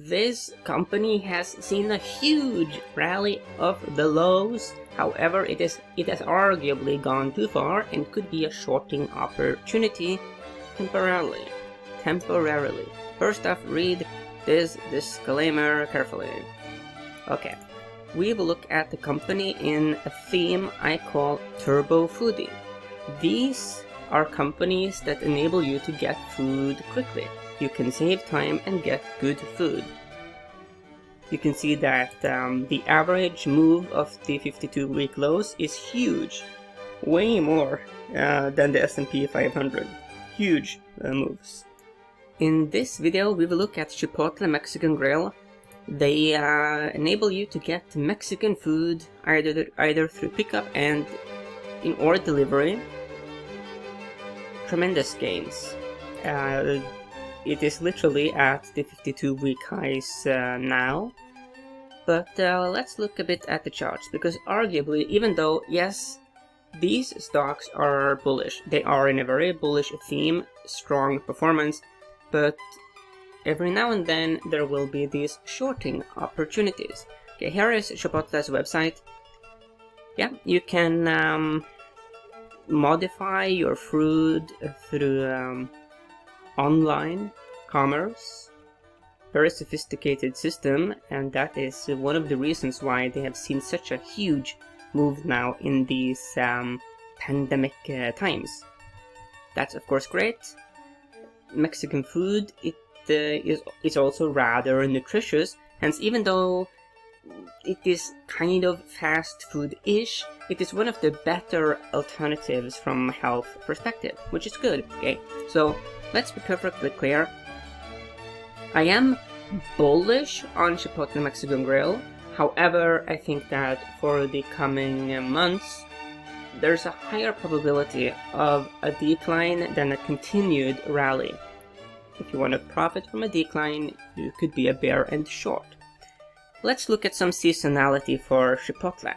This company has seen a huge rally of the lows. However, it has arguably gone too far and could be a shorting opportunity temporarily. First off, read this disclaimer carefully. Okay, we will look at the company in a theme I call Turbo Foodie. These are companies that enable you to get food quickly. You can save time and get good food. You can see that the average move of the 52-week lows is huge, way more than the S&P 500. Huge moves. In this video, we will look at Chipotle Mexican Grill. They enable you to get Mexican food either through pickup and or delivery. Tremendous gains. It is literally at the 52-week highs now. But let's look a bit at the charts, because arguably, even though, yes, these stocks are bullish, they are in a very bullish theme, strong performance, but every now and then there will be these shorting opportunities. Okay, here is Chipotle's website. Yeah, you can modify your food through online commerce. Very sophisticated system, and that is one of the reasons why they have seen such a huge move now in these pandemic times. That's of course great. Mexican food, is also rather nutritious, hence even though it is kind of fast food-ish, it is one of the better alternatives from a health perspective, which is good. Okay, so let's be perfectly clear. I am bullish on Chipotle Mexican Grill. However, I think that for the coming months, there's a higher probability of a decline than a continued rally. If you want to profit from a decline, you could be a bear and short. Let's look at some seasonality for Chipotle.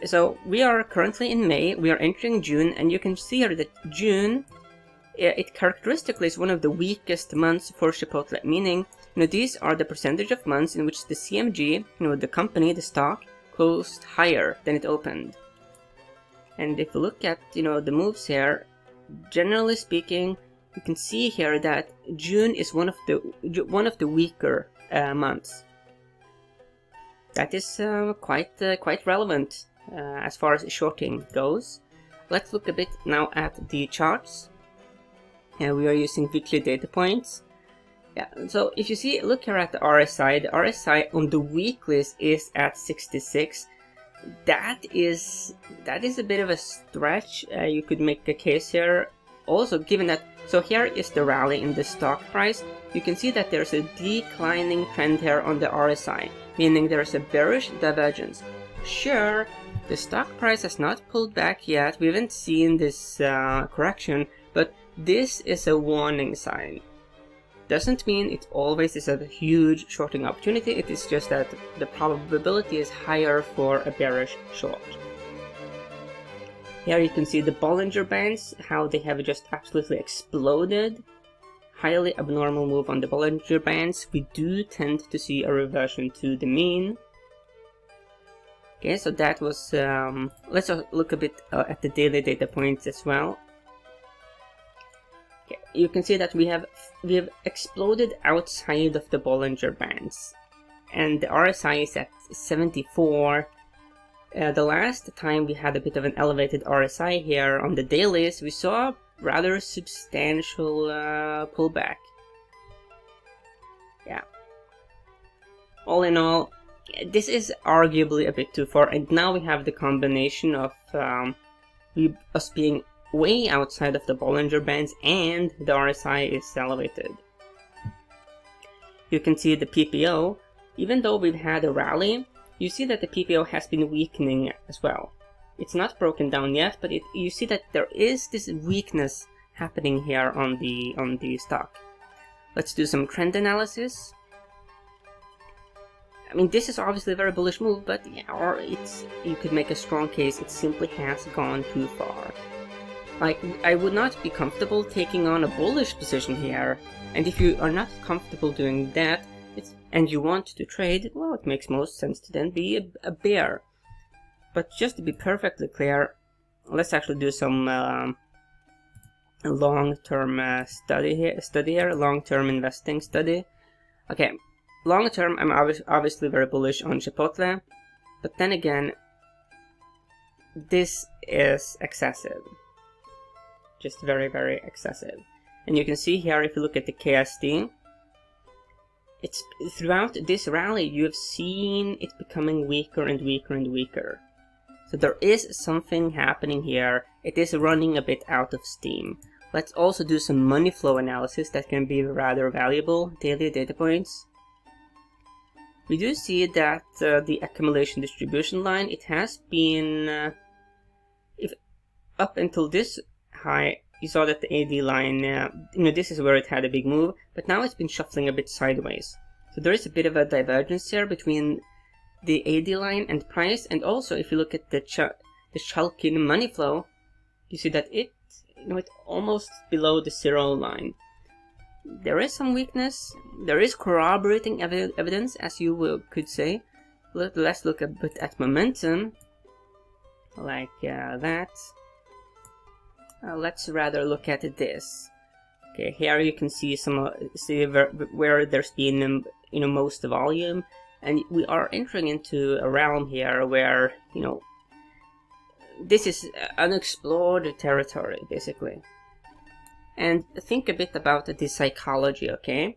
So we are currently in May, we are entering June, and you can see here that June, it characteristically is one of the weakest months for Chipotle, meaning, these are the percentage of months in which the CMG, the company, the stock, closed higher than it opened. And if you look at, the moves here, generally speaking, you can see here that June is one of the weaker months. That is quite relevant as far as shorting goes. Let's look a bit now at the charts. We are using weekly data points. Yeah, so if you see, look here at the RSI. The RSI on the weeklies is at 66. That is a bit of a stretch. You could make a case here. Also, given that, so here is the rally in the stock price. You can see that there's a declining trend here on the RSI, meaning there's a bearish divergence. Sure, the stock price has not pulled back yet. We haven't seen this correction, but this is a warning sign. Doesn't mean it always is a huge shorting opportunity. It is just that the probability is higher for a bearish short. Here you can see the Bollinger Bands, how they have just absolutely exploded. Highly abnormal move on the Bollinger Bands. We do tend to see a reversion to the mean. Okay, so that was, let's look a bit at the daily data points as well. Okay, you can see that we have exploded outside of the Bollinger Bands, and the RSI is at 74. The last time we had a bit of an elevated RSI here on the dailies, we saw a rather substantial pullback. Yeah. All in all, this is arguably a bit too far, and now we have the combination of us being way outside of the Bollinger Bands and the RSI is elevated. You can see the PPO, even though we've had a rally, you see that the PPO has been weakening as well. It's not broken down yet, but you see that there is this weakness happening here on the stock. Let's do some trend analysis. I mean, this is obviously a very bullish move, but yeah, or you could make a strong case it simply has gone too far. Like, I would not be comfortable taking on a bullish position here, and if you are not comfortable doing that, and you want to trade, well, it makes most sense to then be a bear. But just to be perfectly clear, let's actually do some long-term study here, long-term investing study. Okay, long-term, I'm obviously very bullish on Chipotle, but then again, this is excessive. Just very, very excessive. And you can see here, if you look at the KSD, it's throughout this rally, you have seen it becoming weaker and weaker and weaker. So there is something happening here. It is running a bit out of steam. Let's also do some money flow analysis that can be rather valuable. Daily data points. We do see that the accumulation distribution line, it has been, if up until this high, you saw that the AD line, this is where it had a big move, but now it's been shuffling a bit sideways. So there is a bit of a divergence here between the AD line and price, and also if you look at the Chalkin money flow, you see that it's almost below the 0 line. There is some weakness. There is corroborating evidence, as you could say. Let's look a bit at momentum, like that. Let's rather look at this. Okay, here you can see where there's been most volume, and we are entering into a realm here where this is unexplored territory, basically. And think a bit about the psychology, okay?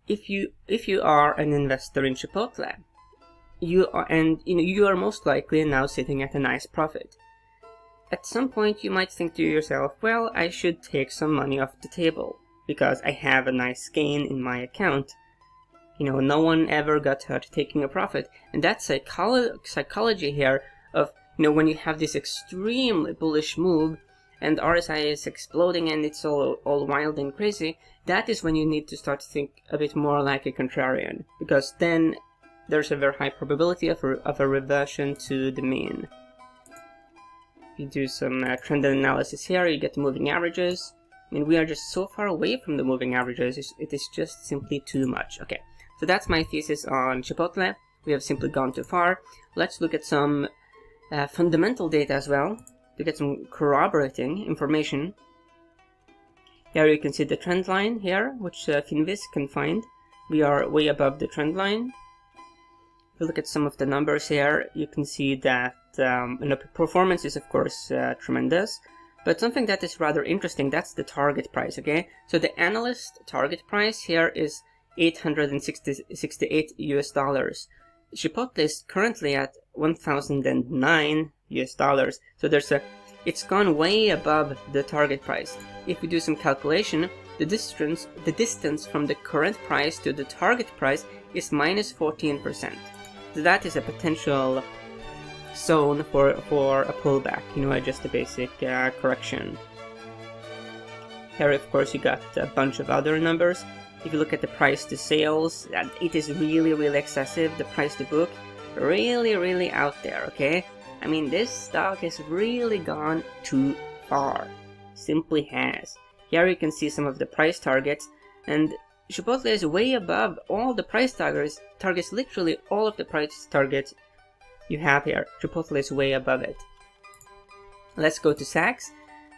If you are an investor in Chipotle, you are most likely now sitting at a nice profit. At some point you might think to yourself, well, I should take some money off the table because I have a nice gain in my account. No one ever got hurt taking a profit. And that psychology here of, when you have this extremely bullish move and RSI is exploding and it's all wild and crazy, that is when you need to start to think a bit more like a contrarian, because then there's a very high probability of a reversion to the mean. You do some trend analysis here, you get the moving averages. We are just so far away from the moving averages, it is just simply too much. Okay, so that's my thesis on Chipotle. We have simply gone too far. Let's look at some fundamental data as well, to get some corroborating information. Here you can see the trend line here, which Finviz can find. We are way above the trend line. If you look at some of the numbers here, you can see that performance is of course tremendous, but something that is rather interesting, that's the target price, okay? So the analyst target price here is $868 US. Chipotle is currently at $1,009 US. So it's gone way above the target price. If we do some calculation, the distance from the current price to the target price is minus 14%. So that is a potential zone for a pullback, just a basic correction. Here, of course, you got a bunch of other numbers. If you look at the price to sales, it is really, really excessive. The price to book, really, really out there, okay? This stock has really gone too far. Simply has. Here you can see some of the price targets, and Chipotle is way above all the price targets, literally all of the price targets you have here. Chipotle is way above it. Let's go to Saks.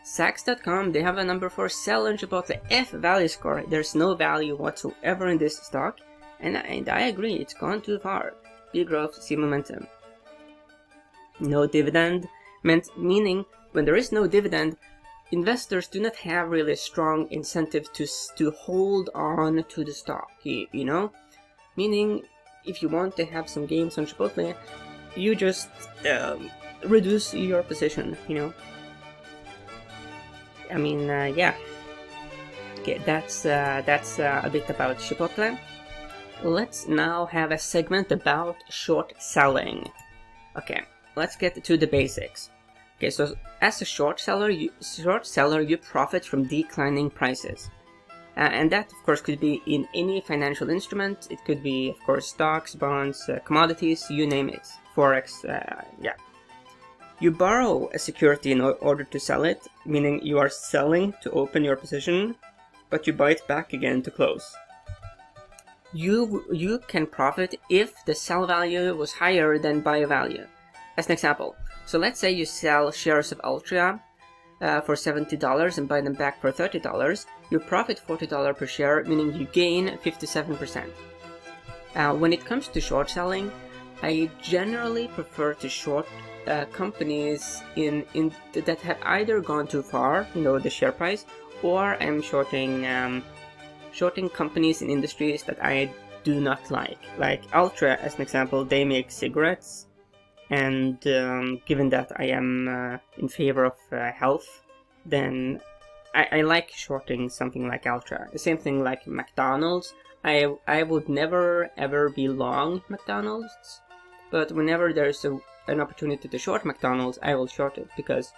Saks.com, they have a number for sell on Chipotle, F value score. There's no value whatsoever in this stock, and I agree, it's gone too far. B growth, C momentum. No dividend, meaning when there is no dividend, investors do not have really a strong incentive to hold on to the stock, Meaning, if you want to have some gains on Chipotle, you just reduce your position, yeah. Okay, that's a bit about Chipotle. Let's now have a segment about short selling. Okay, let's get to the basics. Okay, so as a short seller, you profit from declining prices. And that, of course, could be in any financial instrument. It could be, of course, stocks, bonds, commodities, you name it. Forex, yeah. You borrow a security in order to sell it, meaning you are selling to open your position, but you buy it back again to close. you can profit if the sell value was higher than buy value. As an example, so let's say you sell shares of Altria for $70 and buy them back for $30. You profit $40 per share, meaning you gain 57%. When it comes to short selling, I generally prefer to short companies in that have either gone too far, the share price, or I'm shorting companies in industries that I do not like Altria, as an example. They make cigarettes, and given that I am in favor of health, then I like shorting something like Altria. The same thing like McDonald's. I would never ever be long McDonald's, but whenever there's an opportunity to short McDonald's, I will short it, because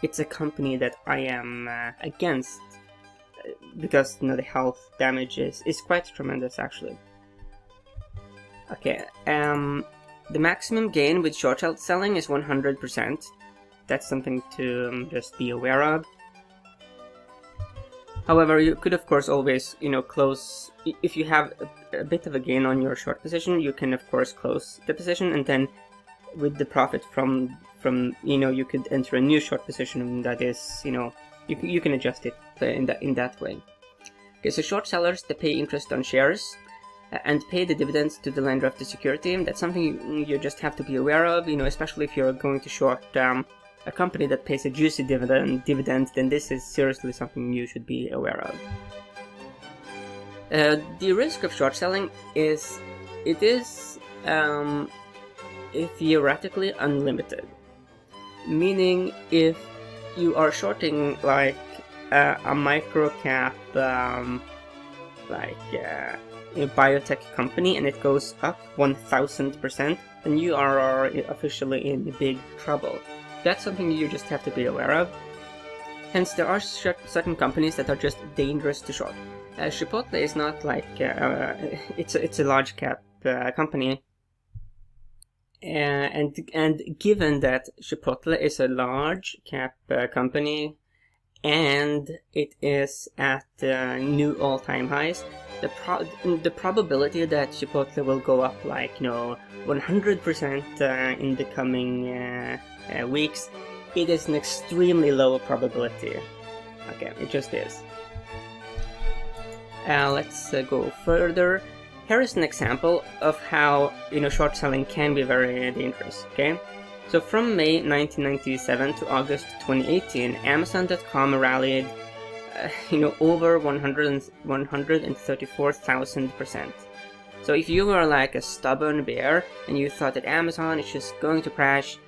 it's a company that I am against, because the health damage is quite tremendous, actually. Okay, the maximum gain with short selling is 100%. That's something to just be aware of. However, you could of course always, close, if you have a bit of a gain on your short position, you can of course close the position, and then with the profit from you could enter a new short position that is, you can adjust it in that way. Okay, so short sellers, they pay interest on shares and pay the dividends to the lender of the security. That's something you just have to be aware of, especially if you're going to short a company that pays a juicy dividend, then this is seriously something you should be aware of. The risk of short selling is theoretically unlimited, meaning if you are shorting like a micro cap, like a biotech company, and it goes up 1000%, then you are officially in big trouble. That's something you just have to be aware of. Hence, there are certain companies that are just dangerous to short. Chipotle is not like it's a large cap company, and given that Chipotle is a large cap company and it is at new all-time highs, the probability that Chipotle will go up like 100% in the coming weeks, it is an extremely low probability. Okay, it just is. Let's go further. Here is an example of how short selling can be very dangerous. Okay, so from May 1997 to August 2018, Amazon.com rallied over 134,000%. So if you were like a stubborn bear and you thought that Amazon is just going to crash,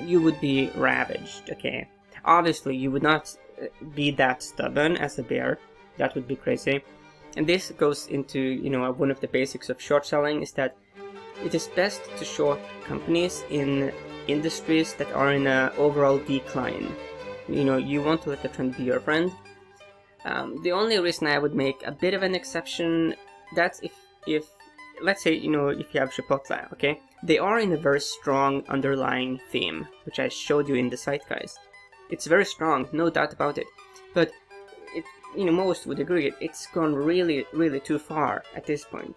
you would be ravaged. Okay, obviously you would not be that stubborn as a bear. That would be crazy. And this goes into one of the basics of short selling, is that it is best to short companies in industries that are in an overall decline. You want to let the trend be your friend. The only reason I would make a bit of an exception, that's if let's say if you have Chipotle, okay, they are in a very strong underlying theme, which I showed you in the Zeitgeist. It's very strong, no doubt about it, but it, most would agree it's gone really, really too far at this point.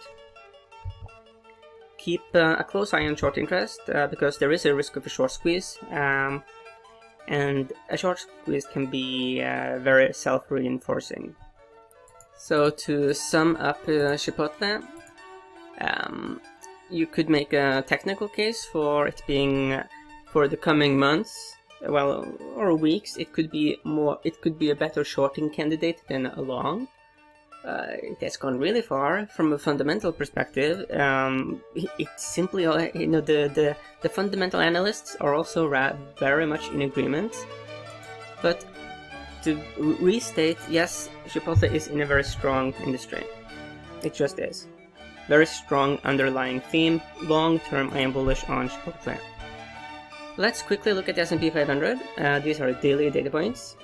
Keep a close eye on short interest, because there is a risk of a short squeeze, and a short squeeze can be very self-reinforcing. So to sum up Chipotle, you could make a technical case for it being, for the coming months, or weeks, it could be a better shorting candidate than a long. It has gone really far from a fundamental perspective. It's simply, the fundamental analysts are also very much in agreement. But to restate, yes, Chipotle is in a very strong industry. It just is. Very strong underlying theme. Long term, I am bullish on Chipotle. Let's quickly look at the S&P 500. These are daily data points.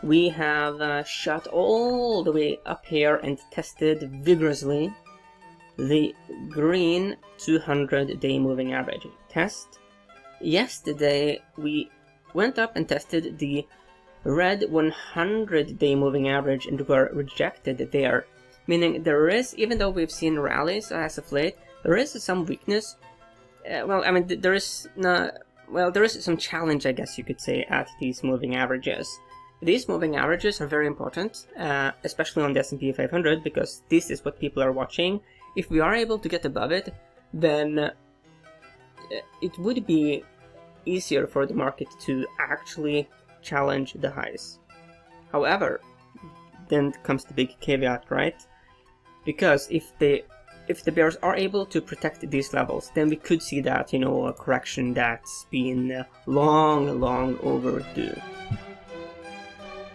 We have shot all the way up here and tested vigorously the green 200-day moving average test. Yesterday we went up and tested the red 100-day moving average and were rejected there. meaning there is, even though we've seen rallies as of late, there is some weakness. Well, I mean, there is some challenge, I guess you could say, at these moving averages. These moving averages are very important, especially on the S&P 500, because this is what people are watching. If we are able to get above it, then it would be easier for the market to actually challenge the highs. However, then comes the big caveat, right? Because if the bears are able to protect these levels, then we could see that, you know, a correction that's been long overdue.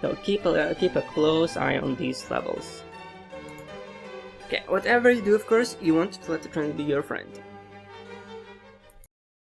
So keep a close eye on these levels. Okay, whatever you do, of course, you want to let the trend be your friend.